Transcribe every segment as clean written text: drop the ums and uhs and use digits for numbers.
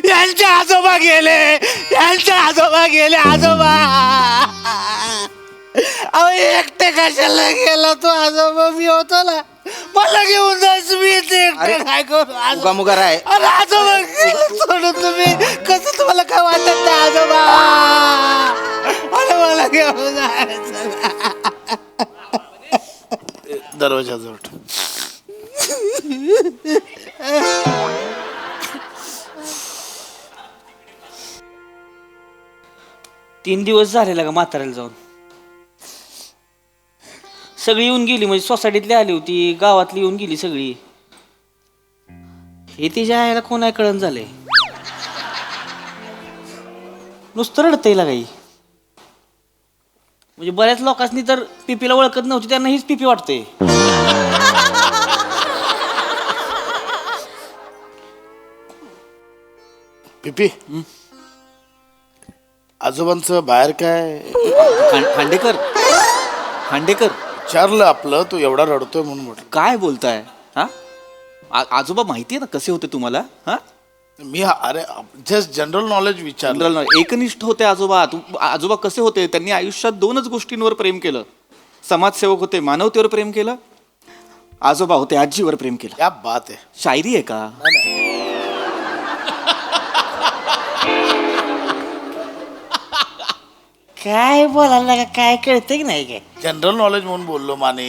यांचे आजोबा गेले, यांचे आजोबा गेले. आजोबा अहो एकटे कशाला गेला तो आजोबा? मी होतो ना, मला घेऊन जायचं. मी इथे एकटे काय करू? मुगा राय. अरे आजोबा गेलं सोडून तुम्ही. कसं तुम्हाला काय वाटत नाही आजोबा? अरे मला घेऊन जायचं. दरवाजाजवळ 3 दिवस झालेला का म्हाताऱ्याला जाऊन? सगळी येऊन गेली, म्हणजे सोसायटीतली आली होती, गावातली येऊन गेली सगळी. हे तिच्या आईला कोण आहे कळण झालंय. नुसतं रडतंय काही. म्हणजे बऱ्याच लोकांनी तर पिपीला ओळखत नव्हती, त्यांना हीच पिपी वाटते. पिपी आजोबांचं बाहेर काय? खांडेकर खांडेकर विचारलं आपलं, तू एवढा रडतोय म्हणून म्हटलं. काय बोलताय? हा आजोबा माहितीये ना कसे होते तुम्हाला? हा मी अरे जस्ट जनरल नॉलेज विचारलं. जनरल एकनिष्ठ होते आजोबा. आजोबा कसे होते? त्यांनी आयुष्यात 2च गोष्टींवर प्रेम केलं. समाजसेवक होते, मानवतेवर प्रेम केलं. आजोबा होते, आजीवर प्रेम केलं. क्या बात आहे. शायरी आहे का? काय बोलायला का? काय कळतंय की नाही? काय जनरल नॉलेज म्हणून बोललो माने.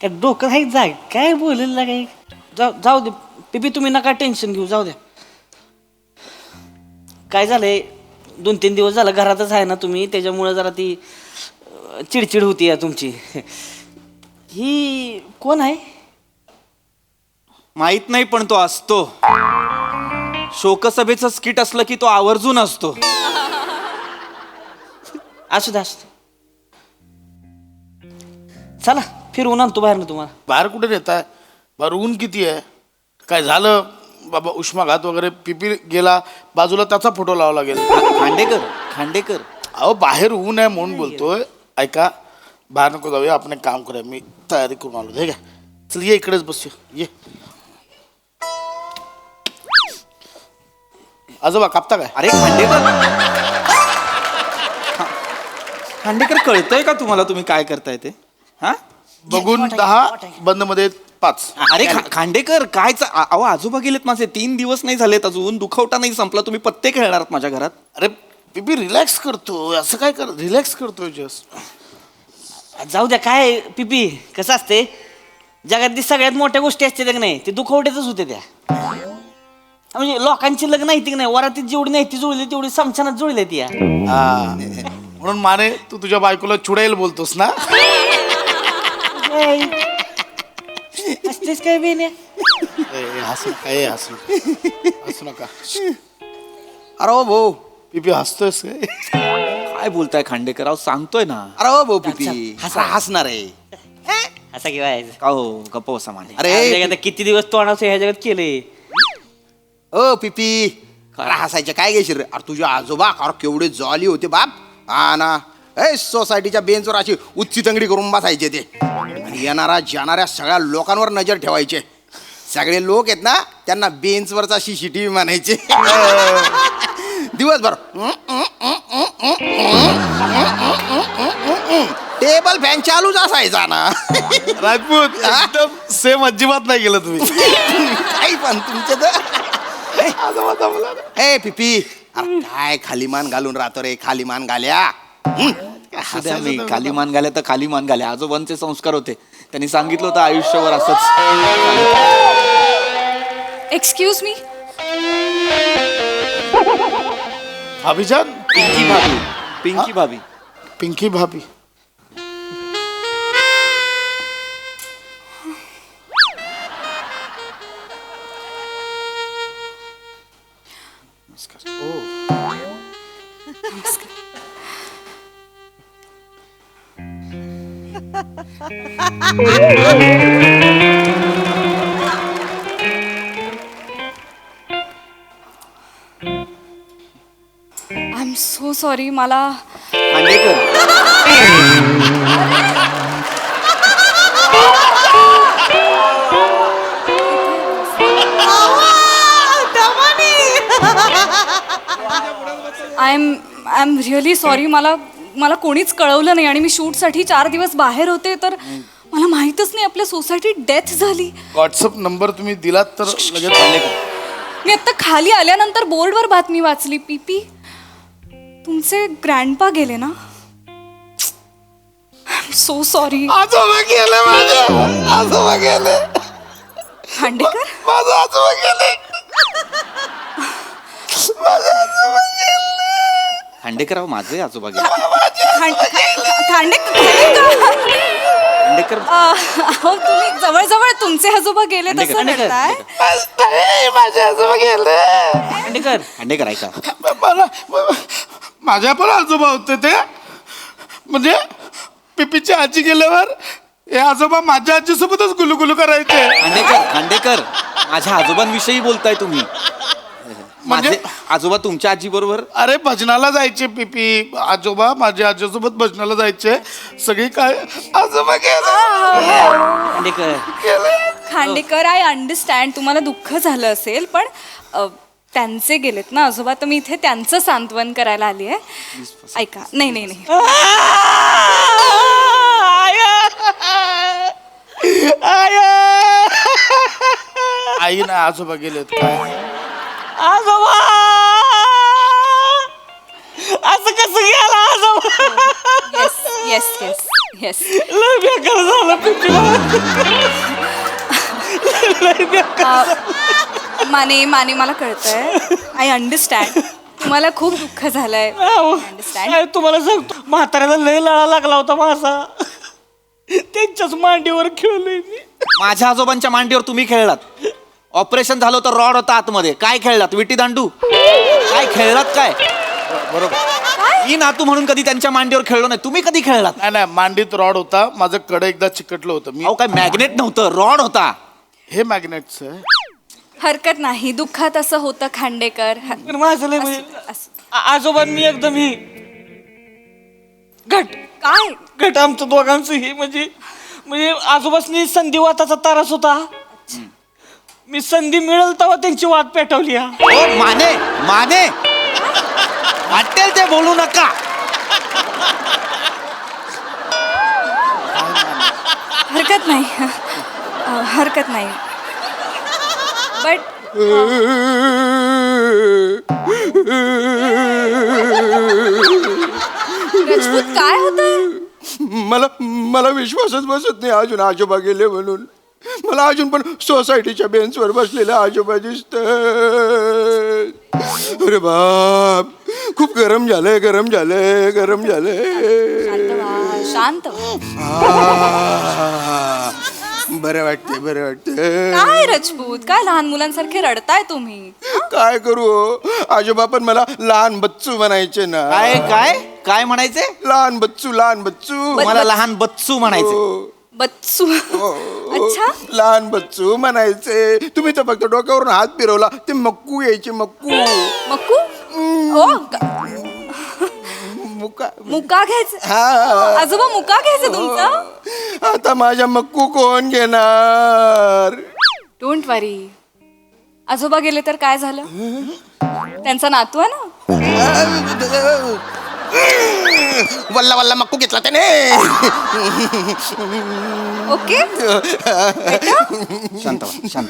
काय डोकं आहे जाग? काय बोलायला काय? जाऊ दे पिपी, तुम्ही नका टेन्शन घेऊ, जाऊ द्या. काय झालंय, 2-3 दिवस झालं घरातच आहे ना तुम्ही, त्याच्यामुळे जरा ती चिडचिड होती या तुमची. ही कोण आहे? माहित नाही, पण तो असतो. शोकसभेचं स्किट असलं की तो आवर्जून असतो. असू द्या, चला फिरवून आणतो बाहेर ना तुम्हाला. बाहेर कुठे नेताय? बाहेर ऊन किती आहे? काय झालं बाबा? उष्माघात वगैरे? पिपी गेला बाजूला, त्याचा फोटो लावा लागेल. खांडेकर खांडेकर अहो बाहेर ऊन आहे म्हणून बोलतोय. ऐका, बाहेर नको जाऊया, आपण एक काम करूया. मी तयारी करून आलो. हे काय, चल ये इकडेच बसूया. ये आजोबा कापता काय? अरे खांडेकर कळतंय का तुम्हाला तुम्ही काय करताय ते? हा बघून 10, बंद मध्ये 5. अरे खांडेकर काय अहो आजोबा गेलेत माझे. 3 दिवस नाही झालेत अजून. दुखवटा नाही संपला. तुम्ही पत्ते खेळणार आहात माझ्या घरात? अरे पिपी रिलॅक्स करतो. असं काय कर, रिलॅक्स करतोय जस्ट. जाऊ द्या. काय पिपी कसं असते, जगातली सगळ्यात मोठ्या गोष्टी असते की नाही, ते दुखवट्यातच होते त्या. म्हणजे लोकांची लग्न नाही की नाही, वरातीत जेवढी नाही ती जुळली तेवढी समशानात जुळली ती. म्हणून माने तू तुझ्या बायकोला चुडेल बोलतोस ना? असतेच काय बेने. हसू नका. अरे ओ भाऊ पिपी हसतोयस काय? काय बोलताय खांडेकर? अहो सांगतोय ना. अरे ओ भाऊ पिपी हसणार आहे. असा किंवा का हो गप्प बसा माने. अरे किती दिवस तोंडाचं ह्या जगात केले. ओ पिपी अरे हसायचं काय घेशील रे? अरे तुझे आजोबा अरे केवढे जॉली होते बाप. हा ना, सोसायटीच्या बेंचवर अशी उच्ची तंगडी करून बसायचे ते. आणि जाणाऱ्या सगळ्या लोकांवर नजर ठेवायचे. सगळे लोक आहेत ना, त्यांना बेंचवरचा CCTV म्हणायचे. दिवसभर टेबल फॅन चालूच असायचा ना. राजपूत एकदम सेम अजिबात नाही गेलं तुम्ही. काही पण तुमचे तर ए पिपी अरे काय खाली मान घालून राहतो रे? खाली मान घाल्या. मी खाली मान घाल्या तर खाली मान घाल्या. आजोबांचे संस्कार होते. त्यांनी सांगितलं होतं आयुष्यभर असंच. Excuse me. भाभीजान? पिंकी भाभी. पिंकी भाभी. पिंकी भाभी. I am so sorry. मला Khandekar I am really sorry. मला कोणीच कळवलं नाही आणि मी शूटसाठी 4 दिवस बाहेर होते, तर मला माहीतच नाही आपल्या सोसायटीत डेथ झाली. व्हॉट्सअप नंबर तुम्ही दिलात तर लगेच मी आता खाली आल्यानंतर बोर्डवर बातमी वाचली. पीपी, तुमचे ग्रँडपा गेले ना. I am so sorry. आजोबा गेले माझे, आजोबा गेले, खांडेकर. माझे आजोबा गेले, माझे आजोबा गेले. खांडेकर माझे आजोबा गेले. खांडेकर अहो, तुम्ही जवळ तुमचे आजोबा गेले तसं खांडेकर, करताय. नाही, माझे आजोबा गेले. खांडेकर. खांडेकर ऐका. माझ्या पण आजोबा होते ते, म्हणजे पिपीची आजी गेल्यावर हे आजोबा माझ्या आजीसोबतच गुलुगुलू करायचे. खांडेकर माझ्या आजोबांविषयी बोलताय तुम्ही. म्हणजे? माझे आजोबा तुमच्या आजी बरोबर अरे भजनाला जायचे पिपी, आजोबा माझ्या आजीसोबत भजनाला जायचे. सगळी काय आजोबा गेले, खांडेकर. खांडेकर, आय अंडरस्टँड तुम्हाला दुःख झालं असेल, पण त्यांचे गेलेत ना आजोबा, तर मी इथे त्यांचं सांत्वन करायला आली आहे. ऐका. नाही. आई ना आजोबा गेलेत काय? आजोबा असं कसं गेला आजोबा? येस. लय बेकार झालं पिपी. लय बेकार. माने मला कळतंय. I understand. तुम्हाला खूप दुःख झालंय. अंडरस्टँड. काय तुम्हाला सांगतो, म्हाताऱ्याला लय लळा लागला होता माझा. त्यांच्याच मांडीवर खेळलोय मी. माझ्या आजोबांच्या मांडीवर तुम्ही खेळलात. ऑपरेशन झालं होतं, रॉड होता आतमध्ये. काय खेळलात? विटी दांडू काय खेळलात? काय बरोबर. मी नातू म्हणून कधी त्यांच्या मांडीवर खेळलो नाही. तुम्ही कधी खेळलात? नाही, मांडीत रॉड होता. माझं कडे एकदा चिकटलं होतं. मी अहो काय मॅग्नेट नव्हतं, रॉड होता. हे मॅग्नेटच आहे. हरकत नाही, दुःखात असं होतं खांडेकर. पण माझं लय म्हणजे आजोबांनी एकदम ही घट आमचं दोघांचं ही म्हणजे आजोबांनी संधिवाताचा त्रास होता. मी संधी मिळेल तेव्हा त्यांची वाट पेटवली. ओ माने वाटेल ते बोलू नका. हरकत नाही. बट रजपूत, काय होतं? मला विश्वासच बसत नाही अजून आजोबा गेले म्हणून. मला अजून पण सोसायटीच्या बेंचवर बसलेले आजोबा दिसत. अरे बाप, खूप गरम झालंय. शांत. बरं वाटते. काय रजपूत, काय लहान मुलांसारखे रडताय तुम्ही? काय करू, आजोबा पण मला लहान बच्चू म्हणायचे ना. काय म्हणायचे? लहान बच्चू. मला लहान बच्चू म्हणायचे. बच्चू. अच्छा. लहान बच्चू म्हणायचे. तुम्ही तर फक्त डोक्यावरून हात फिरवला ते मक्कू यायचे. मक्कू. ओ, मुका. मुका घ्यायचं? हा. आजोबा मुका घ्यायचं तुमचं? आता माझ्या मक्कू कोण घेणार? डोंट वरी. आजोबा गेले तर काय झालं? त्यांचा नातू आहे ना. वल्ला मक्कू घेतला त्याने. ओके. शांत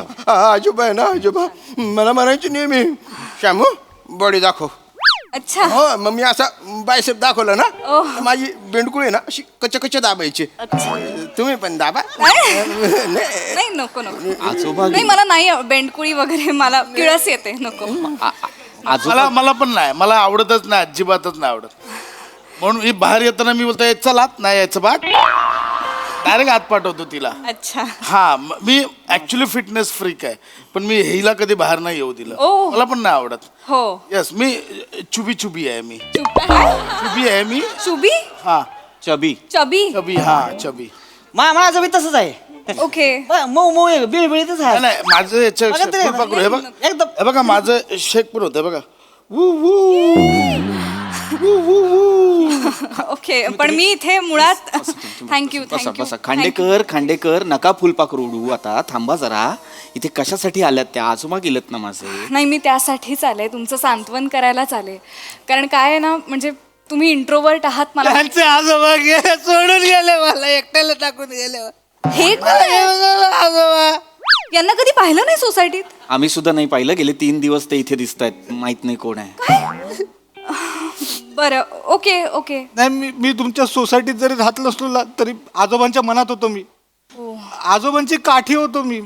व्हा. आजोबा आहे ना, आजोबा मला म्हणायचे नेहमी, श्यामू बॉडी दाखव. अच्छा. हो, मग मी असा बायसेप दाखवला ना, ओह. तर माझी बेंडकुळी ना अशी कच्च दाबायचे. तुम्ही पण दाबा. नाही, नको. आजोबा नाही, मला नाही बेंडकुळी वगैरे, मला किळस येते. नको. आजोबा मला पण नाही, मला आवडतच नाही, अजिबातच नाही आवडत. म्हणून ही बाहेर येताना मी बोलतो चल आत, नाही यायचं बाग, डायरेक्ट आत पाठवतो तिला. अच्छा. हा, मी ऍक्च्युली फिटनेस फ्रीक आहे, पण मी हिला कधी बाहेर नाही येऊ दिलं. ओह. मला पण नाही आवडत. हो. यस, मी चुबी आहे. मी काय? चुबी आहे मी. चुबी. हा, चबी. चबी. माझं बी तसंच आहे. ओके. मऊ बिळबिळीतच आहे. नाही, माझं याच्या बघा ते, हे बघा, एकदम. हे बघा माझं शेक पण होतं बघा. Wu Wu. ओके पण मी इथे मुळात थँक्यू बसा थँक्यू बसा. खांडेकर नका फुलपाखरू उडू. आता थांबा जरा. इथे कशासाठी आल्यात त्या? आजोबा गेलेत ना माझे. नाही मी त्यासाठीच आले तुमचं सांत्वन करायलाच आले कारण काय आहे ना म्हणजे तुम्ही इंट्रोवर्ट आहात मला त्यांचे आजोबा गेले, सोडून गेले, मला एकट्याला टाकून गेले. हे कोण आहे? आजोबा यांना कधी पाहिलं नाही सोसायटीत आम्ही सुद्धा नाही पाहिलं. गेले 3 दिवस ते इथे दिसत आहेत. माहित नाही कोण आहे. बरं ओके ओके नाही मी तुमच्या सोसायटीत जरी राहत नसलो ना, तरी आजोबांच्या मनात होतो मी. आजोबांची काठी होतो मी.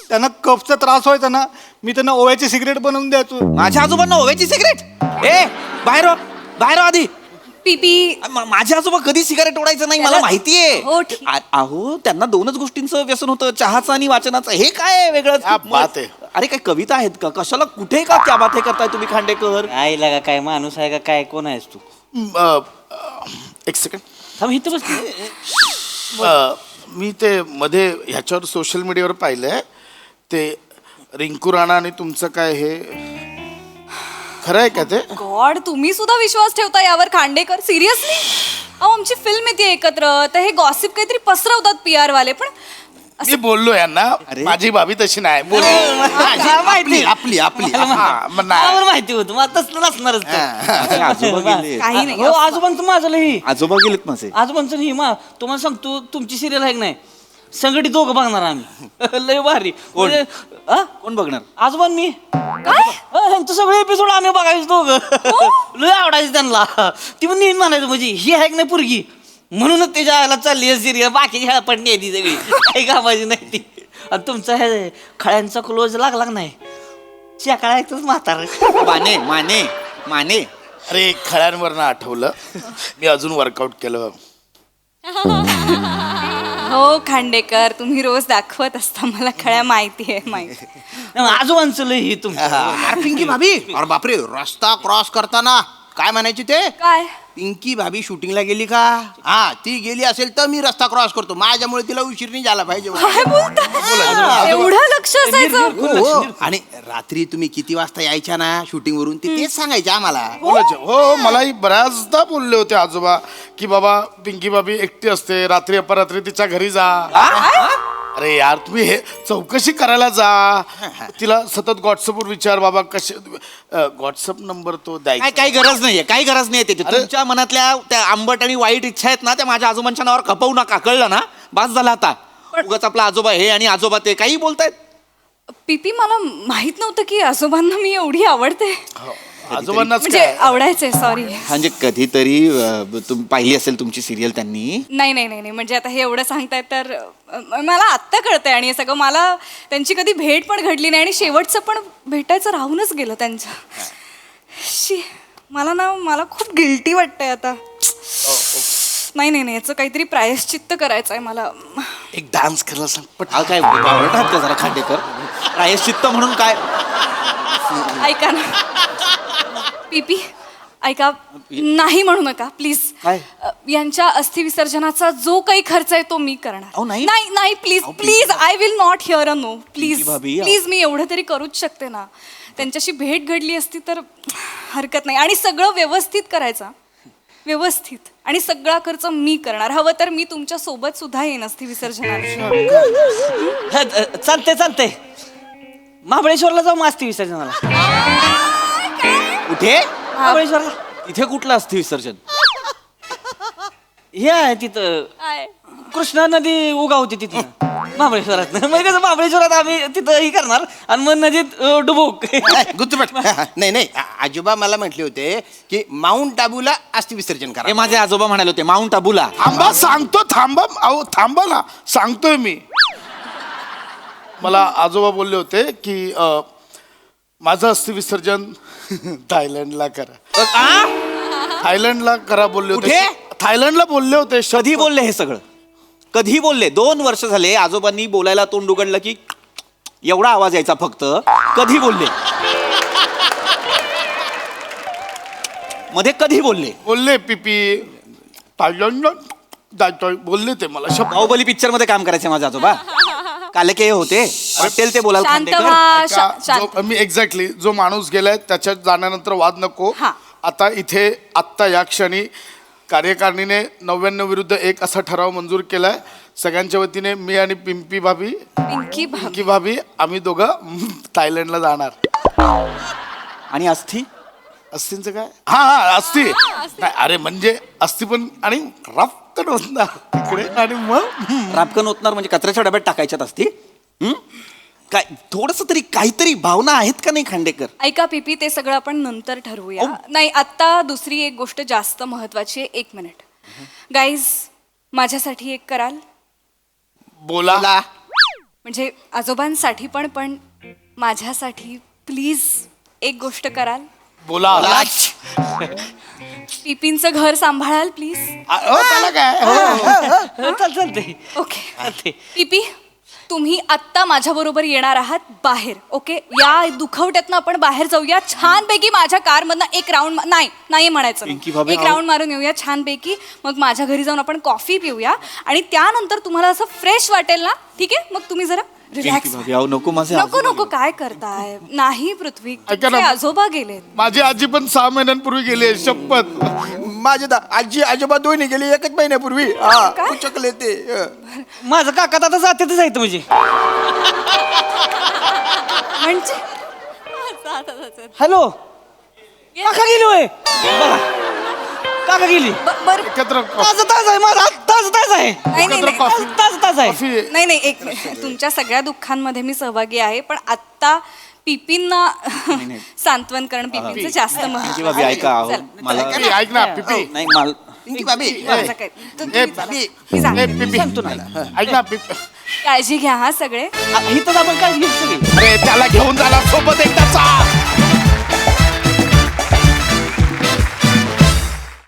त्यांना कफचा त्रास व्हायचा ना, मी त्यांना ओव्याची सिगरेट बनवून द्यायचो. माझ्या आजोबांना ओव्याची सिगरेट? ए बाहेर हो, बाहेर हो आधी. पीपी माझे आजोबा कधी सिगारेट ओढायचं नाही मला त्याला- माहितीये. हो, ठीक. अहो त्यांना 2च गोष्टींचं व्यसन होतं, चहाचं आणि वाचनाचं. हे काय वेगळं? क्या बात आहे. अरे काय कविता आहेत का? कशाला कुठे का त्या बाते करताय तुम्ही खांडेकर? काय लागा काय माणूस आहे का काय कोण आहेस तू एक सेकंड. थांब इथं बस मी ते मध्ये ह्याच्यावर सोशल मीडियावर पाहिलंय ते रिंकू राणा आणि तुमचं काय हे खरं आहे का ते? गॉड तुम्ही सुद्धा विश्वास ठेवता यावर खांडेकर सिरियसली अहो आमची फिल्म येते एकत्र तर हे गॉसिप काहीतरी पसरवतात PR वाले पण मी बोललो यांना माझी भाभी तशी नाही बोललो. आपली आपली आपली हा, मग नाही. मला माहिती होतं मग तसलं नसणारच ते. माझे आजोबा गेले. काही नाही हो आजोबांचं माझं लई आजोबा गेलेत माझे. आजोबांचं नाही मा तुम्हाला सांगतो तुमची सिरियल आहे की नाही संघटित दोघं बघणार आम्ही लय भारी कोण? म्हणजे, हा? कोण बघणार? आजोबां मी ह्यांचं सगळे एपिसोड आम्ही बघायचो दोघं लय आवडायचं त्यांना ती पण नेहमी म्हणायचं म्हणजे ही आहे की नाही पोरगी म्हणूनच त्याच्या आयला चालली सिरियल बाकीची ह्याला पण नाही ती सगळी काही कामाची नाही ती आणि तुमचा हे खळ्यांचा क्लोज लागला नाही शेकाळायचंच म्हातार माने माने माने. अरे खळ्यांवरनं आठवलं मी अजून वर्कआउट केलं. हो खांडेकर तुम्ही रोज दाखवत असता मला खळ्या माहिती आहे माहिती आजोबांचं लय ही तुमचं अरे पिंकी भाभी, अरे बापरे, रस्ता क्रॉस करताना काय म्हणायची ते? काय पिंकी भाभी शूटिंगला गेली का? हा ती गेली असेल तर मी रस्ता क्रॉस करतो. माझ्यामुळे तिला उशीर नाही झाला पाहिजे. काय बोलता एवढं लक्ष असायचं हो. आणि रात्री तुम्ही किती वाजता यायच्या ना शूटिंग वरून ते तेच सांगायचे आम्हाला. बोलायचे हो मलाही बऱ्याचदा बोलले होते आजोबा की बाबा पिंकी बाबी एकटी असते रात्री अपरात्री तिच्या घरी जा. अरे यार तुम्ही हे चौकशी करायला जा. तिला सतत व्हॉट्सअपवर विचार बाबा कसे व्हॉट्सअप नंबर तो द्यायचा. काही गरज नाहीये, काही गरज नाहीये त्याची. अरे- तुमच्या मनातल्या त्या आंबट आणि वाईट इच्छा आहेत ना त्या माझ्या आजोबांच्या नावावर खपवू नका. कळलं ना? बास झाला आता. उगाच आपला आजोबा हे आणि आजोबा ते काही बोलतायत. पीपी मला माहित नव्हतं की आजोबांना मी एवढी आवडते आजोबांनाच म्हणजे काय आवडायचंय सॉरी म्हणजे कधीतरी तुम्ही पाहिली असेल तुमची सिरियल त्यांनी. नाही नाही नाही नाही म्हणजे आता हे एवढं सांगताय तर मला आत्ता कळतंय आणि हे सगळं मला त्यांची कधी भेट पण घडली नाही आणि शेवटचं पण भेटायचं राहूनच गेलं त्यांचं शी मला खूप गिल्टी वाटतंय आता नाही नाही नाही याचं काहीतरी प्रायश्चित्त करायचं आहे मला एक डान्स करायला सांग पट. हा काय बावळट आहात का जरा खांडेकर? प्रायश्चित्त म्हणून काय? ऐका ना पीपी ऐका नाही म्हणू नका प्लीज काय? यांच्या अस्थि विसर्जनाचा जो काही खर्च आहे तो मी करणार अहो, नाही. नाही नाही प्लीज अहो, please I will not hear a no please Pinky भाभी, प्लीज मी एवढं तरी करूच शकते ना त्यांच्याशी भेट घडली असती तर हरकत नाही आणि सगळं व्यवस्थित करायचं व्यवस्थित आणि सगळा खर्च मी करणार हवं तर मी तुमच्या सोबत सुद्धा येईन अस्थि विसर्जनाला चालते महाबळेश्वरला जाऊ मास्ती विसर्जनाला कुठे? महाबळेश्वरला इथे कुठलं अस्थि विसर्जन? हे आहे तिथं कृष्णा नदी उगावते तिथं महाबळेश्वरात म्हणजे कसं महाबळेश्वरात आम्ही तिथं ही करणार आणि मग नदीत डुबुक गुप्तपट. नाही नाही आजोबा मला म्हटले होते की माउंट आबूला अस्थि विसर्जन हे करा. माझे आजोबा म्हणाले होते माउंट आबूला. थांबा सांगतो थांबा अहो थांबा ना सांगतोय मी. मला आजोबा बोलले होते की माझं अस्थि विसर्जन थायलंडला करा. थायलंडला करा बोलले होते. कुठे? थायलंडला बोलले होते. कधी बोलले हे सगळं? कधी बोलले? 2 वर्ष झाले आजोबांनी बोलायला तोंड उघडलं की एवढा आवाज यायचा फक्त. कधी बोलले? मध्ये कधी बोलले? बोलले पीपी थायलंडला जायचंय बोलले ते मला शब्द. बाहुबली पिक्चर मध्ये काम करायचे माझे आजोबा. कालके होते वाटेल ते बोलायला शांत खांडेकर. व्हा ऐका, मी एक्झॅक्टली जो माणूस गेलाय त्याच्यात जाण्यानंतर वाद नको. हा. आता इथे आत्ता या क्षणी कार्यकारिणीने 99 विरुद्ध 1 असा ठराव मंजूर केलाय. सगळ्यांच्या वतीने मी आणि पिंकी भाभी पिंकी भाभी आम्ही दोघं थायलंडला जाणार. आणि अस्थी अस्थिंचं काय? हा अस्थि नाही, अरे म्हणजे अस्थि पण आणि रफ्कन होणार तिकडे आणि मग रापकन ओतणार म्हणजे कचऱ्याच्या डब्यात टाकायच्यात असती. काय थोडस तरी काहीतरी भावना आहेत का नाही खांडेकर? ऐका पिपी, ते सगळं आपण नंतर ठरवूया. नाही, आत्ता दुसरी एक गोष्ट जास्त महत्वाची आहे. 1 मिनिट गाईज, माझ्यासाठी एक कराल? बोला. म्हणजे आजोबांसाठी पण माझ्यासाठी प्लीज एक गोष्ट कराल? बोला. पिपींचं घर सांभाळाल प्लीज? त्याला काय? चालते. ओके पिपी, तुम्ही आत्ता माझ्या बरोबर येणार आहात बाहेर. ओके, या दुखवट्यातनं आपण बाहेर जाऊया छानपैकी. माझ्या कार मधनं एक राऊंड नाही म्हणायचं, एक राऊंड मारून येऊया छानपैकी. मग माझ्या घरी जाऊन आपण कॉफी पिऊया आणि त्यानंतर तुम्हाला असं फ्रेश वाटेल ना, ठीक आहे? मग तुम्ही जरा रिलॅक्स. नको माझे नको काय करताय? नाही पृथ्वी, ऐका ना. तुमचे आजोबा गेलेत. माझी आजी पण 6 महिन्यांपूर्वी गेली आहे, शपथ. माझे आजी आजोबा दोन्ही गेली 1 महिन्यापूर्वी. काय? चकले ते माझं काका आता जातेच आहेत म्हणजे. म्हणजे हॅलो, काका गेली होय? बघा, काका गेली. बरं, एकत्र ताज आहे माझा, ताज आहे. एकत्र कॉफी ताज आहे. कॉफी नाही एक मिनिट. तुमच्या सगळ्या दुःखांमध्ये मी सहभागी आहे, पण आत्ता पिपींना सांत्वन करणं पिपींचं जास्त महत्त्वाचं भाभी, ऐका आहे. अहो, चल, मला ऐक ना पिपी. नाही मला पिंकी भाभी माझं काय? ए, पिपी. ऐक ना पिपी. काळजी घ्या हा सगळे. इथं आपण काय घेऊ सगळी. अरे त्याला घेऊन जाणार सोबत एकदाचा.